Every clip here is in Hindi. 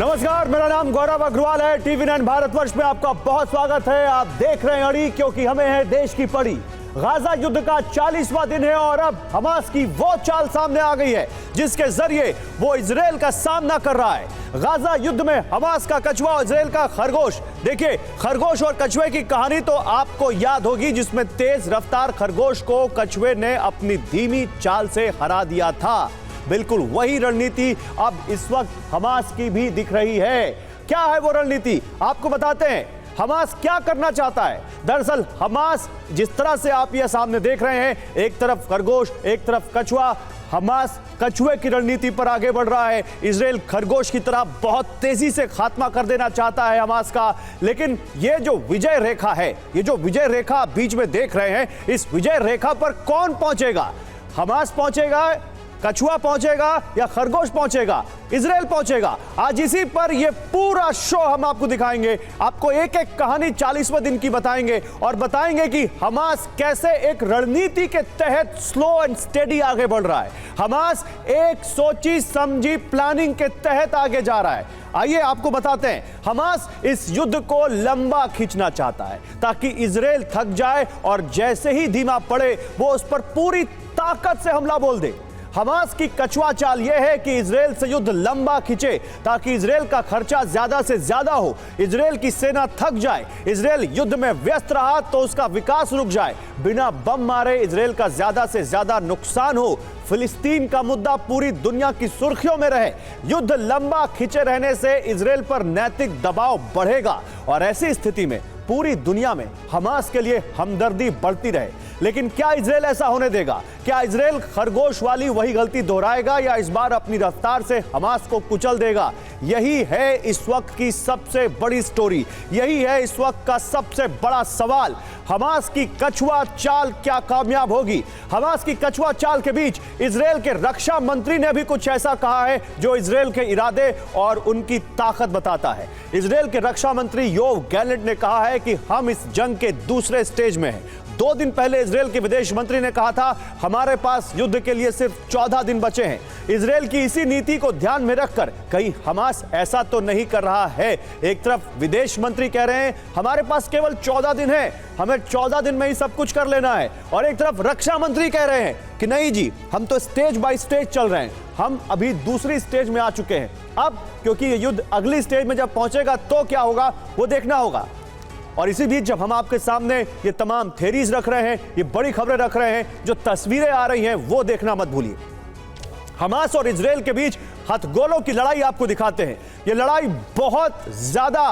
नमस्कार, मेरा नाम गौरव अग्रवाल है। TV9 भारतवर्ष में आपका बहुत स्वागत है। आप देख रहे हैं अड़ी, क्योंकि हमें है देश की पड़ी। गाजा युद्ध का 40वां दिन है और अब हमास की वो चाल सामने आ गई है जिसके जरिए वो इजराइल का सामना कर रहा है। गाजा युद्ध में हमास का कछुआ और इजराइल का खरगोश। देखिए, खरगोश और कछुए की कहानी तो आपको याद होगी, जिसमें तेज रफ्तार खरगोश को कछुए ने अपनी धीमी चाल से हरा दिया था। बिल्कुल वही रणनीति अब इस वक्त हमास की भी दिख रही है। क्या है वो रणनीति, आपको बताते हैं। हमास क्या करना चाहता है? दरअसल हमास, जिस तरह से आप ये सामने देख रहे हैं, एक तरफ खरगोश एक तरफ कछुआ, हमास कछुए की रणनीति पर आगे बढ़ रहा है। इजराइल खरगोश की तरह बहुत तेजी से खात्मा कर देना चाहता है हमास का। लेकिन ये जो विजय रेखा है, ये जो विजय रेखा आप बीच में देख रहे हैं, इस विजय रेखा पर कौन पहुंचेगा? हमास पहुंचेगा, कछुआ पहुंचेगा या खरगोश पहुंचेगा, इजराइल पहुंचेगा? आज इसी पर यह पूरा शो हम आपको दिखाएंगे। आपको एक एक कहानी 40वें दिन की बताएंगे और बताएंगे कि हमास कैसे एक रणनीति के तहत स्लो एंड स्टेडी आगे बढ़ रहा है। हमास एक सोची समझी प्लानिंग के तहत आगे जा रहा है। आइए आपको बताते हैं। हमास इस युद्ध को लंबा खींचना चाहता है ताकि इजराइल थक जाए और जैसे ही धीमा पड़े वो उस पर पूरी ताकत से हमला बोल दे। हमास की कछुआ चाल यह है कि इजराइल से युद्ध लंबा खींचे ताकि इजराइल का खर्चा ज्यादा से ज्यादा हो, इजराइल की सेना थक जाए, इजराइल युद्ध में व्यस्त रहा तो उसका विकास रुक जाए, बिना बम मारे इजराइल का ज्यादा से ज्यादा नुकसान हो, फिलिस्तीन का मुद्दा पूरी दुनिया की सुर्खियों में रहे। युद्ध लंबा खींचे रहने से इजराइल पर नैतिक दबाव बढ़ेगा और ऐसी स्थिति में पूरी दुनिया में हमास के लिए हमदर्दी बढ़ती रहे। लेकिन क्या इजराइल ऐसा होने देगा? क्या इजराइल खरगोश वाली वही गलती दोहराएगा या इस बार अपनी रफ्तार से हमास को कुचल देगा? यही है इस वक्त की सबसे बड़ी स्टोरी, यही है इस वक्त का सबसे बड़ा सवाल। हमास की कछुआ चाल क्या कामयाब होगी? हमास की कछुआ चाल के बीच इजराइल के रक्षा मंत्री ने भी कुछ ऐसा कहा है जो इजराइल के इरादे और उनकी ताकत बताता है। इजराइल के रक्षा मंत्री योव गैलेंट ने कहा है कि हम इस जंग के दूसरे स्टेज में हैं। 2 दिन पहले इजराइल के विदेश मंत्री ने कहा था, हमारे पास युद्ध के लिए सिर्फ 14 दिन बचे हैं। इजराइल की इसी नीति को ध्यान में रखकर कहीं हमास ऐसा तो नहीं कर रहा है। एक तरफ विदेश मंत्री कह रहे हैं हमारे पास केवल 14 दिन है, हमें 14 दिन में ही सब कुछ कर लेना है, और एक तरफ रक्षा मंत्री कह रहे हैं कि नहीं जी, हम तो स्टेज बाय स्टेज चल रहे हैं, हम अभी दूसरी स्टेज में आ चुके हैं। अब क्योंकि ये युद्ध अगली स्टेज में जब पहुंचेगा तो क्या होगा वो देखना होगा। और इसी बीच जब हम आपके सामने ये तमाम थ्योरीज रख रहे हैं, ये बड़ी खबरें रख रहे हैं, जो तस्वीरें आ रही हैं वो देखना मत भूलिए। हमास और इजराइल के बीच हथगोलों की लड़ाई आपको दिखाते हैं। ये लड़ाई बहुत ज्यादा,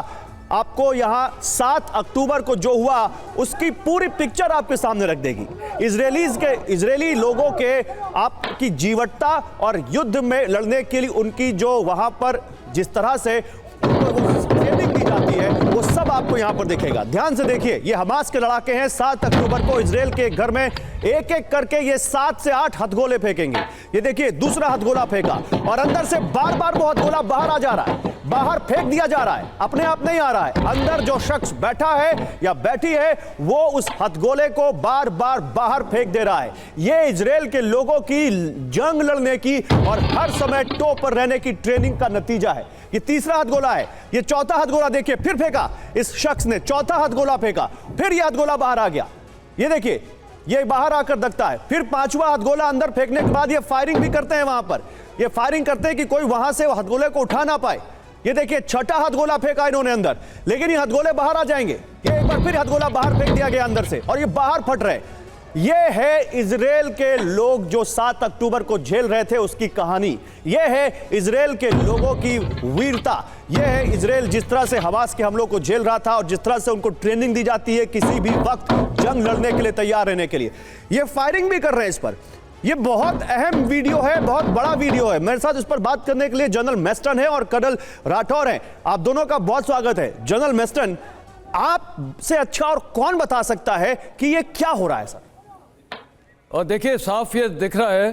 आपको यहां 7 अक्टूबर को जो हुआ उसकी पूरी पिक्चर आपके सामने रख देगी। इजरायली लोगों के आपकी जीवटता और युद्ध में लड़ने के लिए उनकी जो वहां पर जिस तरह से ट्रेनिंग दी जाती है वो सब आपको यहां पर दिखेगा। ध्यान से देखिए, ये हमास के लड़ाके हैं। 7 अक्टूबर को इजराइल के घर में एक एक करके ये 7 से 8 हथगोले फेंकेंगे। ये देखिए, दूसरा हथगोला फेंका और अंदर से बार बार वो हथगोला बाहर आ जा रहा है, बाहर फेंक दिया जा रहा है, अपने आप नहीं आ रहा है। अंदर जो शख्स बैठा है या बैठी है वो उस हथगोले को बार बार बाहर फेंक दे रहा है। ये इजराइल के लोगों की जंग लड़ने की और हर समय टॉप पर रहने की ट्रेनिंग का नतीजा है। ये तीसरा हथगोला है। ये चौथा हथगोला देखिए, फिर फेंका इस शख्स ने, चौथा हथगोला फेंका, फिर ये हथगोला बाहर आ गया। ये देखिए, ये बाहर आकर दखता है, फिर 5वां हथगोला अंदर फेंकने के बाद ये फायरिंग भी करते हैं। वहां पर ये फायरिंग करते हैं कि कोई वहां से हथगोले को उठा ना पाए। ये देखिए, 6ठा हथगोला फेंका इन्होंने अंदर, लेकिन ये हथगोले बाहर आ जाएंगे। ये एक बार फिर हथगोला बाहर फेंक दिया गया अंदर से और ये बाहर फट रहे। ये है इजराइल के लोग जो 7 अक्टूबर को झेल रहे थे उसकी कहानी। ये है इजराइल के लोगों की वीरता। ये है इजराइल जिस तरह से हमास के हमलों को झेल रहा था और जिस तरह से उनको ट्रेनिंग दी जाती है किसी भी वक्त जंग लड़ने के लिए तैयार रहने के लिए। ये फायरिंग भी कर रहे हैं इस पर। ये बहुत अहम वीडियो है, बहुत बड़ा वीडियो है। मेरे साथ इस पर बात करने के लिए जनरल मेस्टन है और कर्नल राठौर हैं। आप दोनों का बहुत स्वागत है। जनरल मेस्टन, आपसे अच्छा और कौन बता सकता है कि ये क्या हो रहा है सर? और देखिए, साफ ये दिख रहा है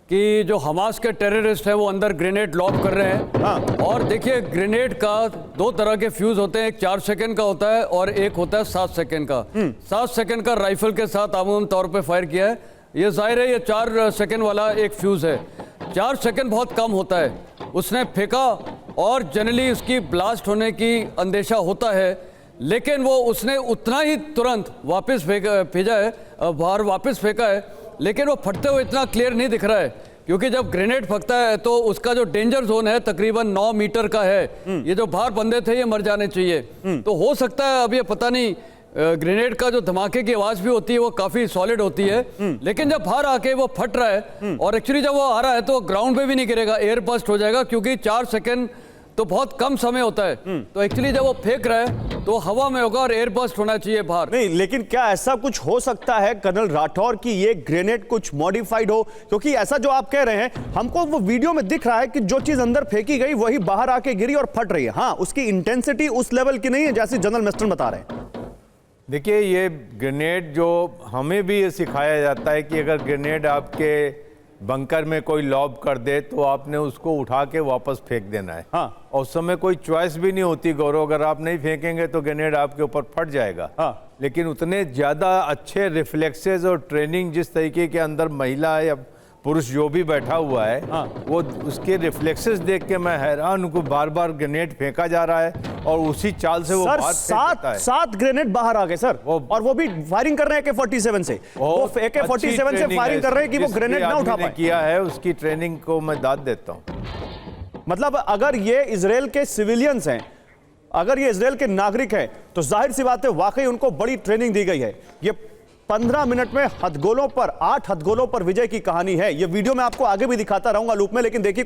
कि जो हमास के टेररिस्ट हैं वो अंदर ग्रेनेड लॉब कर रहे हैं। हाँ। और देखिए, ग्रेनेड का 2 तरह के फ्यूज होते हैं, एक 4 सेकंड का होता है और एक होता है 7 सेकंड का। 7 सेकंड का राइफल के साथ आमूमन तौर पे फायर किया है। ये जाहिर है ये 4 सेकंड वाला एक फ्यूज है। 4 सेकंड बहुत कम होता है। उसने फेंका और जनरली उसकी ब्लास्ट होने की अंदेशा होता है, लेकिन वो उसने उतना ही तुरंत वापस भेजा है, बाहर वापस फेंका है, लेकिन वो फटते हुए इतना क्लियर नहीं दिख रहा है, क्योंकि जब ग्रेनेड फटता है तो उसका जो डेंजर जोन है तकरीबन 9 मीटर का है। ये जो बाहर बंदे थे ये मर जाने चाहिए। तो हो सकता है, अब ये पता नहीं, ग्रेनेड का जो धमाके की आवाज भी होती है वो काफी सॉलिड होती है, लेकिन जब बाहर आके वो फट रहा है और एक्चुअली जब वो आ रहा है तो ग्राउंड पे भी नहीं गिरेगा, एयर बस्ट हो जाएगा, क्योंकि 4 सेकंड तो बहुत कम समय होता है। तो एक्चुअली जब वो फेंक रहा है तो हवा में होगा और एयर बस्ट होना चाहिए बाहर। नहीं, लेकिन क्या ऐसा कुछ हो सकता है कर्नल राठौर की ये ग्रेनेड कुछ मॉडिफाइड हो? क्योंकि ऐसा जो आप कह रहे हैं, हमको वो वीडियो में दिख रहा है कि जो चीज अंदर फेंकी गई वही बाहर आके गिरी और फट रही है। हाँ, उसकी इंटेंसिटी उस लेवल की नहीं है जैसे जनरल मिस्टर बता रहे हैं। देखिए, ये ग्रेनेड जो हमें भी ये सिखाया जाता है कि अगर ग्रेनेड आपके बंकर में कोई लॉब कर दे तो आपने उसको उठा के वापस फेंक देना है। हाँ। और उस समय कोई चॉइस भी नहीं होती गौरव, अगर आप नहीं फेंकेंगे तो ग्रेनेड आपके ऊपर फट जाएगा। हाँ। लेकिन उतने ज़्यादा अच्छे रिफ्लेक्सेस और ट्रेनिंग जिस तरीके के अंदर महिला या पुरुष जो भी बैठा हुआ है, हाँ। वो उसके रिफ्लेक्सेस देख के मैं हैरान हूँ। बार बार ग्रेनेड फेंका जा रहा है और उसी चाल से वो सर, बाहर फेंक देता है। 7 ग्रेनेड बाहर आ गए सर, और वो भी फायरिंग कर रहे हैं AK-47 से। वो AK-47 से फायरिंग कर रहे हैं कि वो ग्रेनेड ना उठा पाए। किया है उसकी ट्रेनिंग को मैं दाद देता हूँ। मतलब अगर ये इजराइल के सिविलियंस हैं, अगर ये इजराइल के नागरिक हैं, तो जाहिर सी बात है वाकई उनको बड़ी ट्रेनिंग दी गई है। ये 15 मिनट में हथगोलों पर 8 हथगोलों पर विजय की कहानी है। ये वीडियो मैं आपको आगे भी दिखाता रहूंगा लूप में, लेकिन देखिए